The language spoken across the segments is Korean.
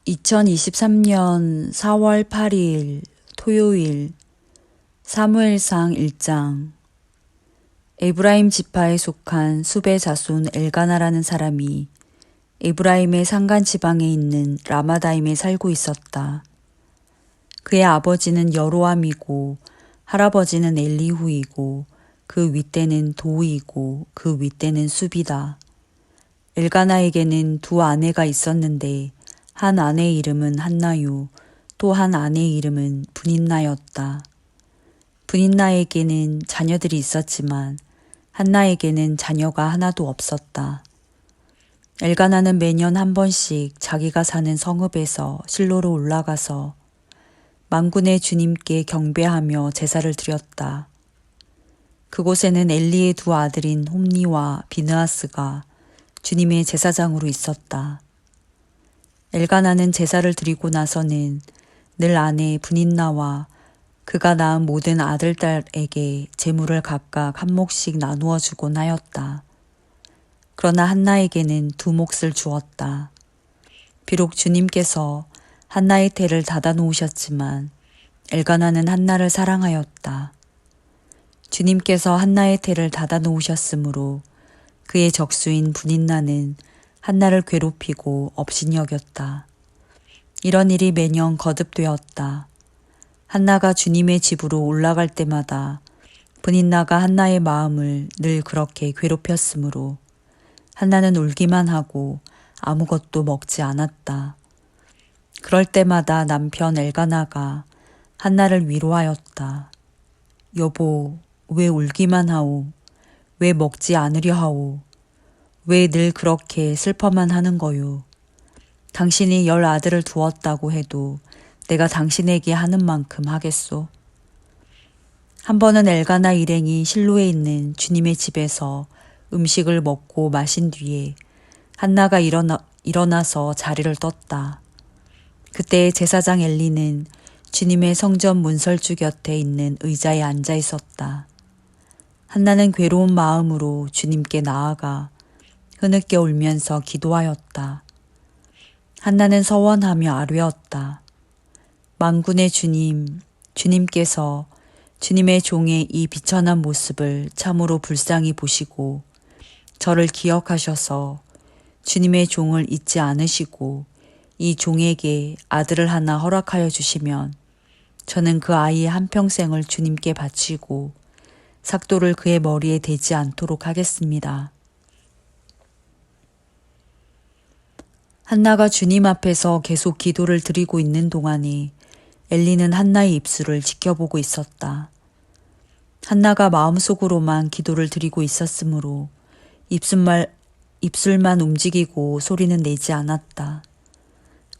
2023년 4월 8일 토요일 사무엘상 1장. 에브라임 지파에 속한 수베 자손 엘가나라는 사람이 에브라임의 산간 지방에 있는 라마다임에 살고 있었다. 그의 아버지는 여로암이고 할아버지는 엘리후이고 그 윗대는 도이고 그 윗대는 수비다. 엘가나에게는 두 아내가 있었는데 한 아내의 이름은 한나요, 또 한 아내의 이름은 브닌나였다. 브닌나에게는 자녀들이 있었지만 한나에게는 자녀가 하나도 없었다. 엘가나는 매년 한 번씩 자기가 사는 성읍에서 실로로 올라가서 만군의 주님께 경배하며 제사를 드렸다. 그곳에는 엘리의 두 아들인 홈니와 비느하스가 주님의 제사장으로 있었다. 엘가나는 제사를 드리고 나서는 늘 아내 브닌나와 그가 낳은 모든 아들, 딸에게 제물을 각각 한 몫씩 나누어 주곤 하였다. 그러나 한나에게는 두 몫을 주었다. 비록 주님께서 한나의 태를 닫아 놓으셨지만 엘가나는 한나를 사랑하였다. 주님께서 한나의 태를 닫아 놓으셨으므로 그의 적수인 브닌나는 한나를 괴롭히고 업신여겼다. 이런 일이 매년 거듭되었다. 한나가 주님의 집으로 올라갈 때마다 브닌나가 한나의 마음을 늘 그렇게 괴롭혔으므로 한나는 울기만 하고 아무것도 먹지 않았다. 그럴 때마다 남편 엘가나가 한나를 위로하였다. 여보, 왜 울기만 하오? 왜 먹지 않으려 하오? 왜 늘 그렇게 슬퍼만 하는 거요? 당신이 10 아들을 두었다고 해도 내가 당신에게 하는 만큼 하겠소? 한 번은 엘가나 일행이 실로에 있는 주님의 집에서 음식을 먹고 마신 뒤에 한나가 일어나서 자리를 떴다. 그때 제사장 엘리는 주님의 성전 문설주 곁에 있는 의자에 앉아 있었다. 한나는 괴로운 마음으로 주님께 나아가 흐느껴 울면서 기도하였다. 한나는 서원하며 아뢰었다. 만군의 주님, 주님께서 주님의 종의 이 비천한 모습을 참으로 불쌍히 보시고 저를 기억하셔서 주님의 종을 잊지 않으시고 이 종에게 아들을 하나 허락하여 주시면 저는 그 아이의 한평생을 주님께 바치고 삭도를 그의 머리에 대지 않도록 하겠습니다. 한나가 주님 앞에서 계속 기도를 드리고 있는 동안에 엘리는 한나의 입술을 지켜보고 있었다. 한나가 마음속으로만 기도를 드리고 있었으므로 입술만 움직이고 소리는 내지 않았다.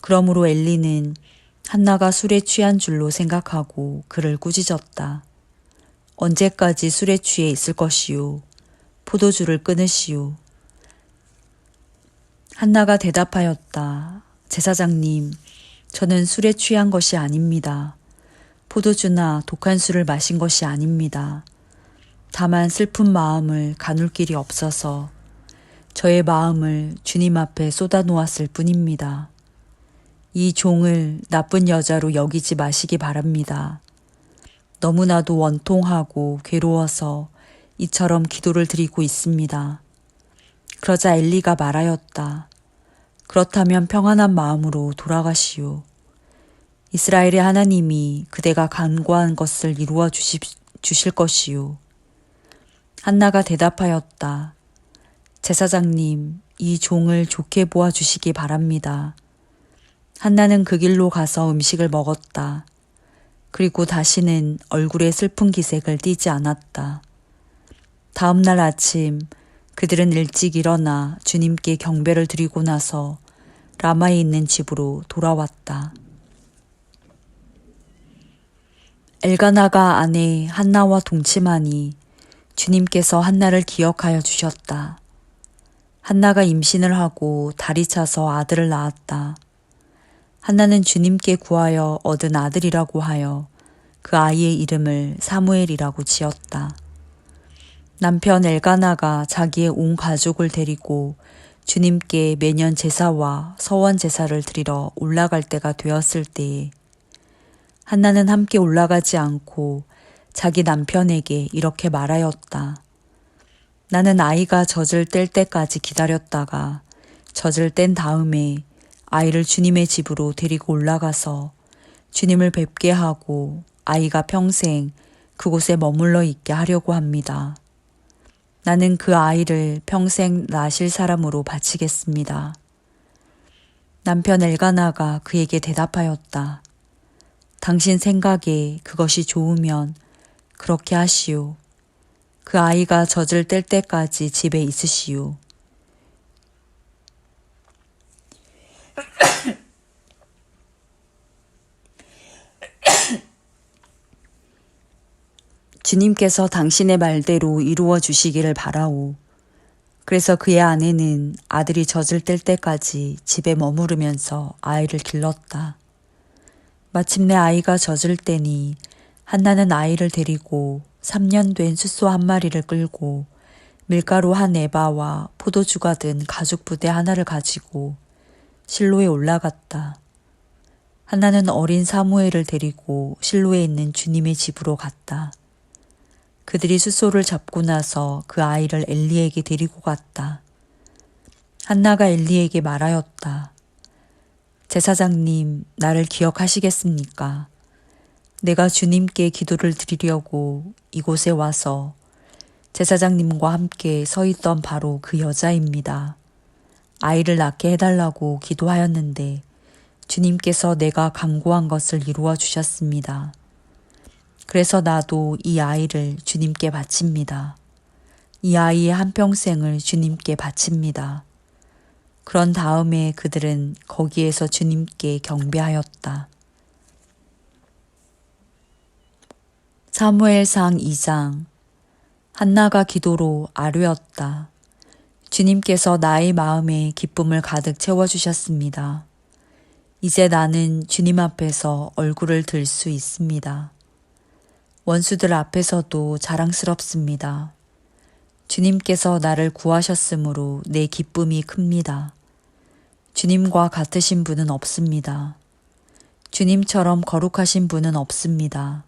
그러므로 엘리는 한나가 술에 취한 줄로 생각하고 그를 꾸짖었다. 언제까지 술에 취해 있을 것이요? 포도주를 끊으시오. 한나가 대답하였다. 제사장님, 저는 술에 취한 것이 아닙니다. 포도주나 독한 술을 마신 것이 아닙니다. 다만 슬픈 마음을 가눌 길이 없어서 저의 마음을 주님 앞에 쏟아놓았을 뿐입니다. 이 종을 나쁜 여자로 여기지 마시기 바랍니다. 너무나도 원통하고 괴로워서 이처럼 기도를 드리고 있습니다. 그러자 엘리가 말하였다. 그렇다면 평안한 마음으로 돌아가시오. 이스라엘의 하나님이 그대가 간구한 것을 이루어 주실 것이오. 한나가 대답하였다. 제사장님, 이 종을 좋게 보아 주시기 바랍니다. 한나는 그 길로 가서 음식을 먹었다. 그리고 다시는 얼굴에 슬픈 기색을 띠지 않았다. 다음 날 아침 그들은 일찍 일어나 주님께 경배를 드리고 나서 라마에 있는 집으로 돌아왔다. 엘가나가 아내 한나와 동침하니 주님께서 한나를 기억하여 주셨다. 한나가 임신을 하고 달이 차서 아들을 낳았다. 한나는 주님께 구하여 얻은 아들이라고 하여 그 아이의 이름을 사무엘이라고 지었다. 남편 엘가나가 자기의 온 가족을 데리고 주님께 매년 제사와 서원 제사를 드리러 올라갈 때가 되었을 때에 한나는 함께 올라가지 않고 자기 남편에게 이렇게 말하였다. 나는 아이가 젖을 뗄 때까지 기다렸다가 젖을 뗀 다음에 아이를 주님의 집으로 데리고 올라가서 주님을 뵙게 하고 아이가 평생 그곳에 머물러 있게 하려고 합니다. 나는 그 아이를 평생 낳으실 사람으로 바치겠습니다. 남편 엘가나가 그에게 대답하였다. 당신 생각에 그것이 좋으면 그렇게 하시오. 그 아이가 젖을 뗄 때까지 집에 있으시오. 주님께서 당신의 말대로 이루어 주시기를 바라오. 그래서 그의 아내는 아들이 젖을 뗄 때까지 집에 머무르면서 아이를 길렀다. 마침내 아이가 젖을 떼니 한나는 아이를 데리고 3년 된 숫소 한 마리를 끌고 밀가루 한 에바와 포도주가 든 가죽 부대 하나를 가지고 실로에 올라갔다. 한나는 어린 사무엘을 데리고 실로에 있는 주님의 집으로 갔다. 그들이 숫소를 잡고 나서 그 아이를 엘리에게 데리고 갔다. 한나가 엘리에게 말하였다. 제사장님, 나를 기억하시겠습니까? 내가 주님께 기도를 드리려고 이곳에 와서 제사장님과 함께 서 있던 바로 그 여자입니다. 아이를 낳게 해달라고 기도하였는데 주님께서 내가 간구한 것을 이루어 주셨습니다. 그래서 나도 이 아이를 주님께 바칩니다. 이 아이의 한평생을 주님께 바칩니다. 그런 다음에 그들은 거기에서 주님께 경배하였다. 사무엘상 2장. 한나가 기도로 아뢰었다. 주님께서 나의 마음에 기쁨을 가득 채워주셨습니다. 이제 나는 주님 앞에서 얼굴을 들 수 있습니다. 원수들 앞에서도 자랑스럽습니다. 주님께서 나를 구하셨으므로 내 기쁨이 큽니다. 주님과 같으신 분은 없습니다. 주님처럼 거룩하신 분은 없습니다.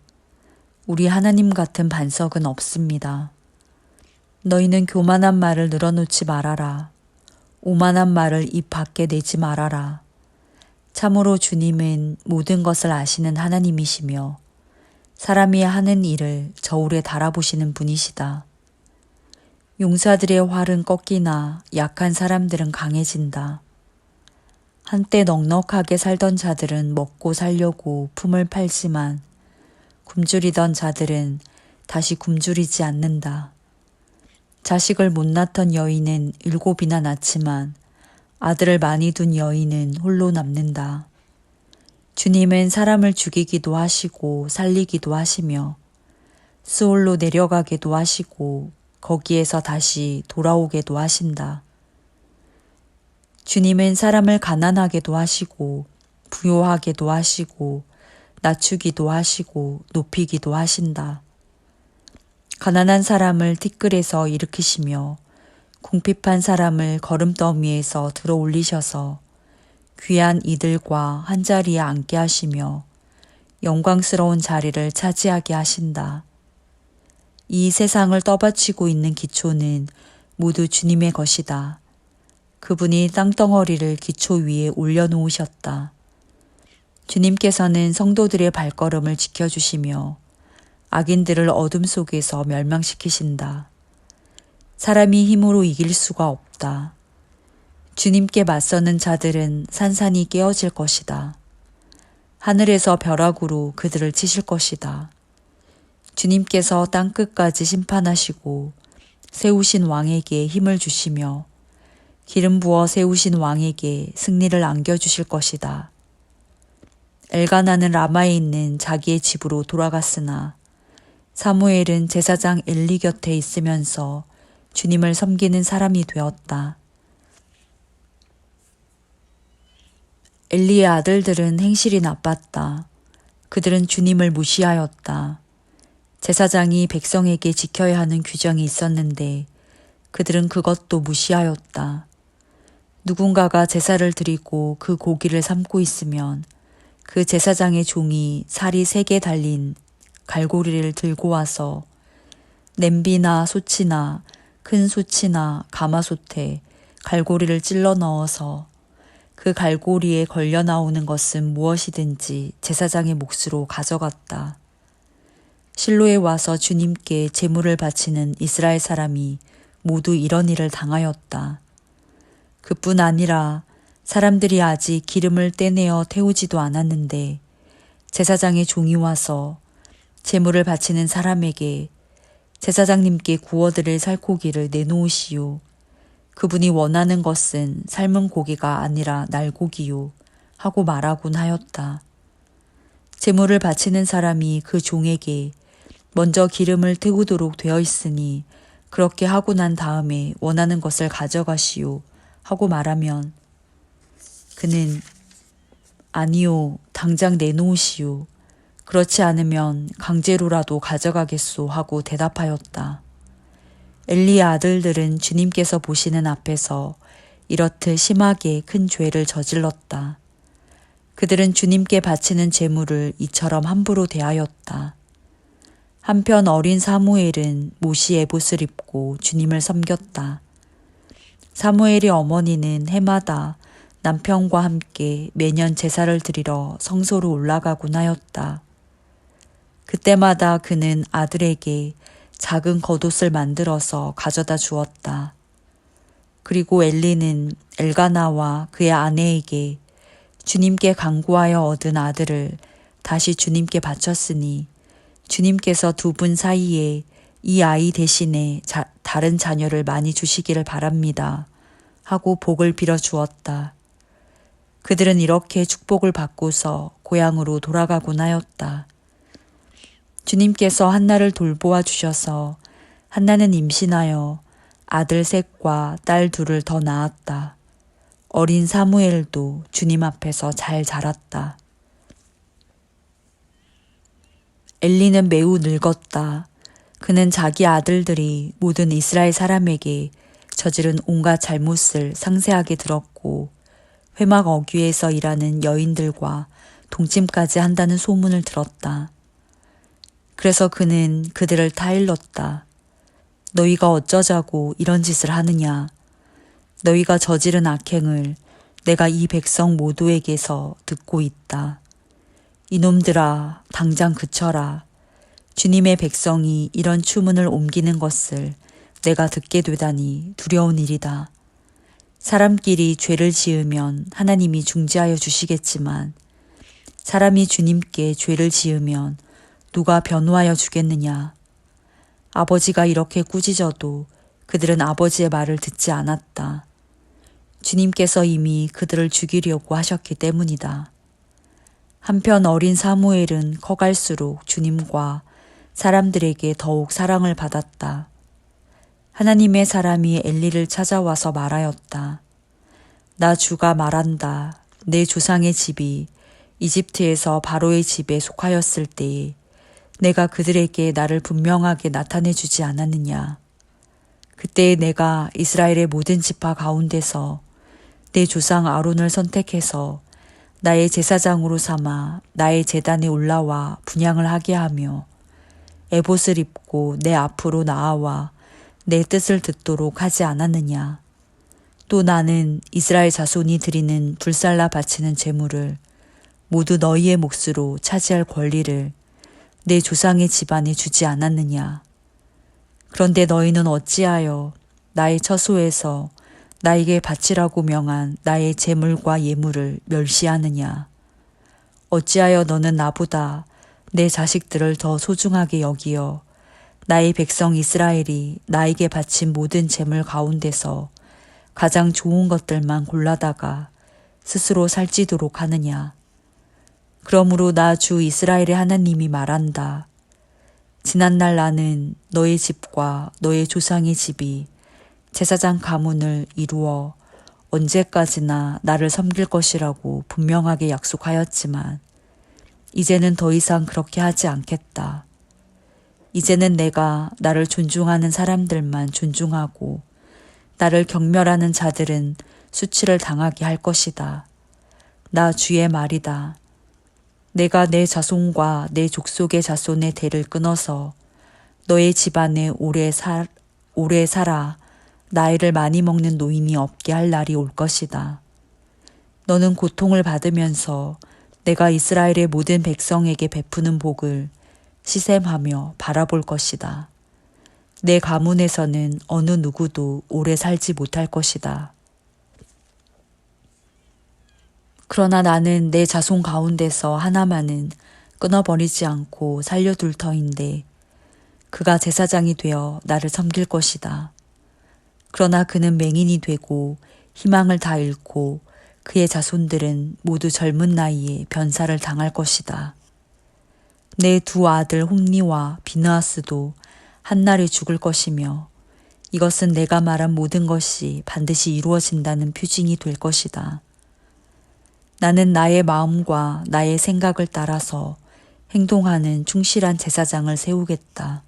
우리 하나님 같은 반석은 없습니다. 너희는 교만한 말을 늘어놓지 말아라. 오만한 말을 입 밖에 내지 말아라. 참으로 주님은 모든 것을 아시는 하나님이시며 사람이 하는 일을 저울에 달아보시는 분이시다. 용사들의 활은 꺾이나 약한 사람들은 강해진다. 한때 넉넉하게 살던 자들은 먹고 살려고 품을 팔지만 굶주리던 자들은 다시 굶주리지 않는다. 자식을 못 낳던 여인은 7이나 낳지만 아들을 많이 둔 여인은 홀로 남는다. 주님은 사람을 죽이기도 하시고 살리기도 하시며 스올로 내려가게도 하시고 거기에서 다시 돌아오게도 하신다. 주님은 사람을 가난하게도 하시고 부요하게도 하시고 낮추기도 하시고 높이기도 하신다. 가난한 사람을 티끌에서 일으키시며 궁핍한 사람을 거름더미에서 들어 올리셔서 귀한 이들과 한자리에 앉게 하시며 영광스러운 자리를 차지하게 하신다. 이 세상을 떠받치고 있는 기초는 모두 주님의 것이다. 그분이 땅덩어리를 기초 위에 올려놓으셨다. 주님께서는 성도들의 발걸음을 지켜주시며 악인들을 어둠 속에서 멸망시키신다. 사람이 힘으로 이길 수가 없다. 주님께 맞서는 자들은 산산이 깨어질 것이다. 하늘에서 벼락으로 그들을 치실 것이다. 주님께서 땅끝까지 심판하시고 세우신 왕에게 힘을 주시며 기름 부어 세우신 왕에게 승리를 안겨주실 것이다. 엘가나는 라마에 있는 자기의 집으로 돌아갔으나 사무엘은 제사장 엘리 곁에 있으면서 주님을 섬기는 사람이 되었다. 엘리의 아들들은 행실이 나빴다. 그들은 주님을 무시하였다. 제사장이 백성에게 지켜야 하는 규정이 있었는데 그들은 그것도 무시하였다. 누군가가 제사를 드리고 그 고기를 삶고 있으면 그 제사장의 종이 살이 3개 달린 갈고리를 들고 와서 냄비나 솥이나 큰 솥이나 가마솥에 갈고리를 찔러 넣어서 그 갈고리에 걸려 나오는 것은 무엇이든지 제사장의 몫으로 가져갔다. 실로에 와서 주님께 제물을 바치는 이스라엘 사람이 모두 이런 일을 당하였다. 그뿐 아니라 사람들이 아직 기름을 떼내어 태우지도 않았는데 제사장의 종이 와서 제물을 바치는 사람에게 제사장님께 구워드릴 살코기를 내놓으시오. 그분이 원하는 것은 삶은 고기가 아니라 날고기요. 하고 말하곤 하였다. 제물을 바치는 사람이 그 종에게 먼저 기름을 태우도록 되어 있으니 그렇게 하고 난 다음에 원하는 것을 가져가시오. 하고 말하면 그는 아니요, 당장 내놓으시오. 그렇지 않으면 강제로라도 가져가겠소 하고 대답하였다. 엘리의 아들들은 주님께서 보시는 앞에서 이렇듯 심하게 큰 죄를 저질렀다. 그들은 주님께 바치는 제물을 이처럼 함부로 대하였다. 한편 어린 사무엘은 모시 에봇을 입고 주님을 섬겼다. 사무엘의 어머니는 해마다 남편과 함께 매년 제사를 드리러 성소로 올라가곤 하였다. 그때마다 그는 아들에게 작은 겉옷을 만들어서 가져다 주었다. 그리고 엘리는 엘가나와 그의 아내에게 주님께 간구하여 얻은 아들을 다시 주님께 바쳤으니 주님께서 2분 사이에 이 아이 대신에 다른 자녀를 많이 주시기를 바랍니다. 하고 복을 빌어 주었다. 그들은 이렇게 축복을 받고서 고향으로 돌아가곤 하였다. 주님께서 한나를 돌보아 주셔서 한나는 임신하여 아들 3과 딸 2을 더 낳았다. 어린 사무엘도 주님 앞에서 잘 자랐다. 엘리는 매우 늙었다. 그는 자기 아들들이 모든 이스라엘 사람에게 저지른 온갖 잘못을 상세하게 들었고 회막 어귀에서 일하는 여인들과 동침까지 한다는 소문을 들었다. 그래서 그는 그들을 타일렀다. 너희가 어쩌자고 이런 짓을 하느냐. 너희가 저지른 악행을 내가 이 백성 모두에게서 듣고 있다. 이놈들아, 당장 그쳐라. 주님의 백성이 이런 추문을 옮기는 것을 내가 듣게 되다니 두려운 일이다. 사람끼리 죄를 지으면 하나님이 중지하여 주시겠지만 사람이 주님께 죄를 지으면 누가 변호하여 주겠느냐. 아버지가 이렇게 꾸짖어도 그들은 아버지의 말을 듣지 않았다. 주님께서 이미 그들을 죽이려고 하셨기 때문이다. 한편 어린 사무엘은 커갈수록 주님과 사람들에게 더욱 사랑을 받았다. 하나님의 사람이 엘리를 찾아와서 말하였다. 나 주가 말한다. 내 조상의 집이 이집트에서 바로의 집에 속하였을 때에 내가 그들에게 나를 분명하게 나타내 주지 않았느냐. 그때에 내가 이스라엘의 모든 지파 가운데서 내 조상 아론을 선택해서 나의 제사장으로 삼아 나의 제단에 올라와 분향을 하게 하며 에봇을 입고 내 앞으로 나아와 내 뜻을 듣도록 하지 않았느냐. 또 나는 이스라엘 자손이 드리는 불살라 바치는 제물을 모두 너희의 몫으로 차지할 권리를 내 조상의 집안에 주지 않았느냐. 그런데 너희는 어찌하여 나의 처소에서 나에게 바치라고 명한 나의 제물과 예물을 멸시하느냐. 어찌하여 너는 나보다 내 자식들을 더 소중하게 여기어 나의 백성 이스라엘이 나에게 바친 모든 제물 가운데서 가장 좋은 것들만 골라다가 스스로 살찌도록 하느냐. 그러므로 나 주 이스라엘의 하나님이 말한다. 지난날 나는 너의 집과 너의 조상의 집이 제사장 가문을 이루어 언제까지나 나를 섬길 것이라고 분명하게 약속하였지만 이제는 더 이상 그렇게 하지 않겠다. 이제는 내가 나를 존중하는 사람들만 존중하고 나를 경멸하는 자들은 수치를 당하게 할 것이다. 나 주의 말이다. 내가 내 자손과 내 족속의 자손의 대를 끊어서 너의 집안에 오래 살아 나이를 많이 먹는 노인이 없게 할 날이 올 것이다. 너는 고통을 받으면서 내가 이스라엘의 모든 백성에게 베푸는 복을 시샘하며 바라볼 것이다. 내 가문에서는 어느 누구도 오래 살지 못할 것이다. 그러나 나는 내 자손 가운데서 하나만은 끊어버리지 않고 살려둘 터인데 그가 제사장이 되어 나를 섬길 것이다. 그러나 그는 맹인이 되고 희망을 다 잃고 그의 자손들은 모두 젊은 나이에 변사를 당할 것이다. 내 두 아들 홈니와 비느하스도 한날에 죽을 것이며 이것은 내가 말한 모든 것이 반드시 이루어진다는 표징이 될 것이다. 나는 나의 마음과 나의 생각을 따라서 행동하는 충실한 제사장을 세우겠다.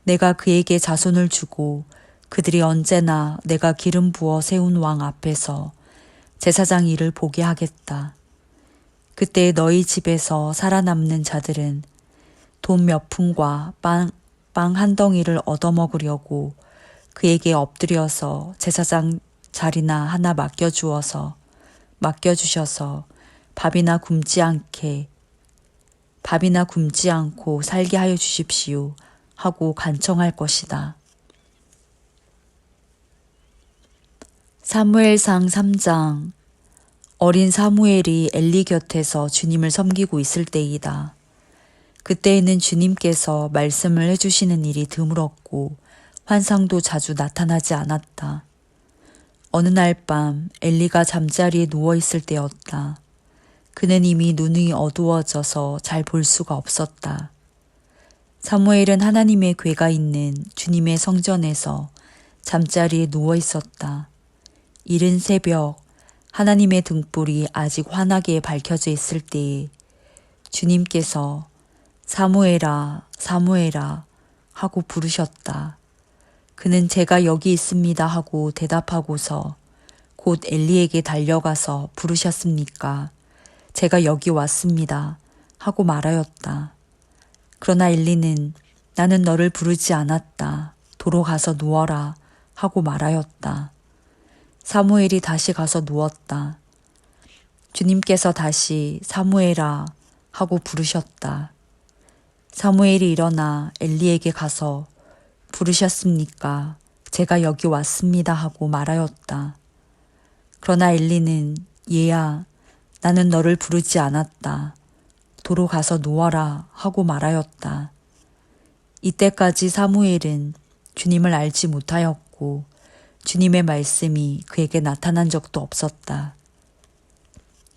내가 그에게 자손을 주고 그들이 언제나 내가 기름 부어 세운 왕 앞에서 제사장 일을 보게 하겠다. 그때 너희 집에서 살아남는 자들은 돈 몇 푼과 빵 한 덩이를 얻어먹으려고 그에게 엎드려서 제사장 자리나 하나 맡겨주셔서 밥이나 굶지 않고 살게 하여 주십시오 하고 간청할 것이다. 사무엘상 3장. 어린 사무엘이 엘리 곁에서 주님을 섬기고 있을 때이다. 그때에는 주님께서 말씀을 해주시는 일이 드물었고 환상도 자주 나타나지 않았다. 어느 날 밤 엘리가 잠자리에 누워있을 때였다. 그는 이미 눈이 어두워져서 잘 볼 수가 없었다. 사무엘은 하나님의 궤가 있는 주님의 성전에서 잠자리에 누워있었다. 이른 새벽 하나님의 등불이 아직 환하게 밝혀져 있을 때에 주님께서 사무엘아, 사무엘아 하고 부르셨다. 그는 제가 여기 있습니다 하고 대답하고서 곧 엘리에게 달려가서 부르셨습니까? 제가 여기 왔습니다 하고 말하였다. 그러나 엘리는 나는 너를 부르지 않았다. 도로 가서 누워라 하고 말하였다. 사무엘이 다시 가서 누웠다. 주님께서 다시 사무엘아 하고 부르셨다. 사무엘이 일어나 엘리에게 가서 부르셨습니까? 제가 여기 왔습니다 하고 말하였다. 그러나 엘리는 얘야, 나는 너를 부르지 않았다. 도로 가서 누워라 하고 말하였다. 이때까지 사무엘은 주님을 알지 못하였고 주님의 말씀이 그에게 나타난 적도 없었다.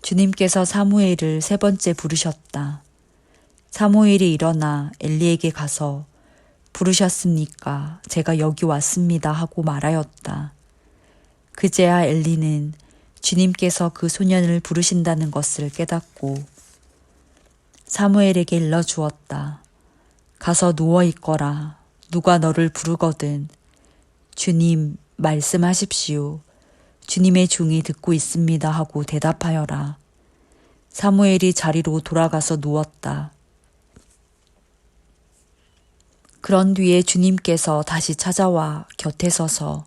주님께서 사무엘을 세 번째 부르셨다. 사무엘이 일어나 엘리에게 가서 부르셨습니까? 제가 여기 왔습니다 하고 말하였다. 그제야 엘리는 주님께서 그 소년을 부르신다는 것을 깨닫고 사무엘에게 일러주었다. 가서 누워있거라. 누가 너를 부르거든 주님 말씀하십시오. 주님의 종이 듣고 있습니다 하고 대답하여라. 사무엘이 자리로 돌아가서 누웠다. 그런 뒤에 주님께서 다시 찾아와 곁에 서서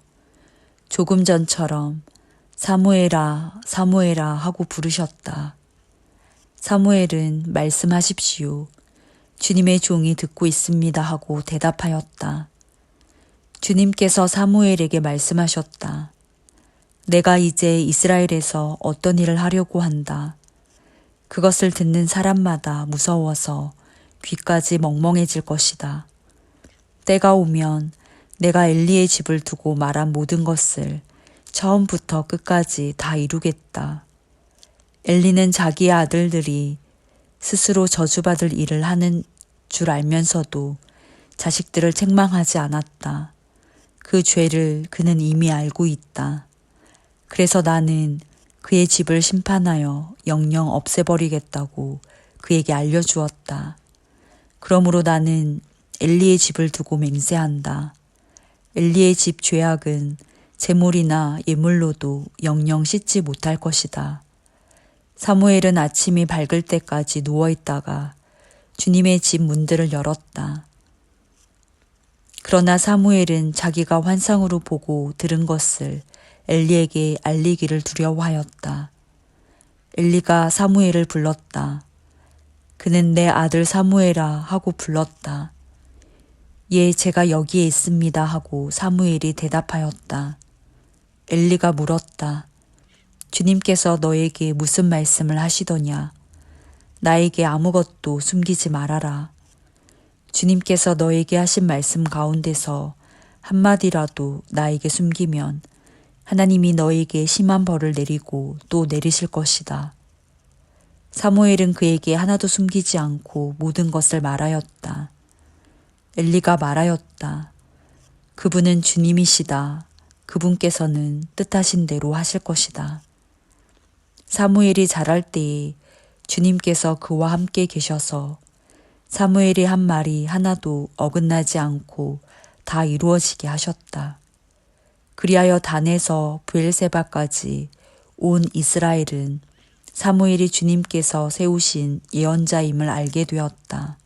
조금 전처럼 사무엘아, 사무엘아 하고 부르셨다. 사무엘은 말씀하십시오. 주님의 종이 듣고 있습니다 하고 대답하였다. 주님께서 사무엘에게 말씀하셨다. 내가 이제 이스라엘에서 어떤 일을 하려고 한다. 그것을 듣는 사람마다 무서워서 귀까지 멍멍해질 것이다. 때가 오면 내가 엘리의 집을 두고 말한 모든 것을 처음부터 끝까지 다 이루겠다. 엘리는 자기의 아들들이 스스로 저주받을 일을 하는 줄 알면서도 자식들을 책망하지 않았다. 그 죄를 그는 이미 알고 있다. 그래서 나는 그의 집을 심판하여 영영 없애버리겠다고 그에게 알려주었다. 그러므로 나는 엘리의 집을 두고 맹세한다. 엘리의 집 죄악은 제물이나 예물로도 영영 씻지 못할 것이다. 사무엘은 아침이 밝을 때까지 누워있다가 주님의 집 문들을 열었다. 그러나 사무엘은 자기가 환상으로 보고 들은 것을 엘리에게 알리기를 두려워하였다. 엘리가 사무엘을 불렀다. 그는 내 아들 사무엘아 하고 불렀다. 예, 제가 여기에 있습니다 하고 사무엘이 대답하였다. 엘리가 물었다. 주님께서 너에게 무슨 말씀을 하시더냐? 나에게 아무것도 숨기지 말아라. 주님께서 너에게 하신 말씀 가운데서 한마디라도 나에게 숨기면 하나님이 너에게 심한 벌을 내리고 또 내리실 것이다. 사무엘은 그에게 하나도 숨기지 않고 모든 것을 말하였다. 엘리가 말하였다. 그분은 주님이시다. 그분께서는 뜻하신 대로 하실 것이다. 사무엘이 자랄 때에 주님께서 그와 함께 계셔서 사무엘이 한 말이 하나도 어긋나지 않고 다 이루어지게 하셨다. 그리하여 단에서 브엘세바까지 온 이스라엘은 사무엘이 주님께서 세우신 예언자임을 알게 되었다.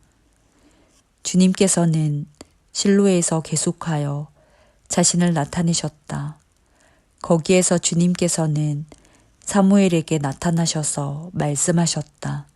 주님께서는 실로에서 계속하여 자신을 나타내셨다. 거기에서 주님께서는 사무엘에게 나타나셔서 말씀하셨다.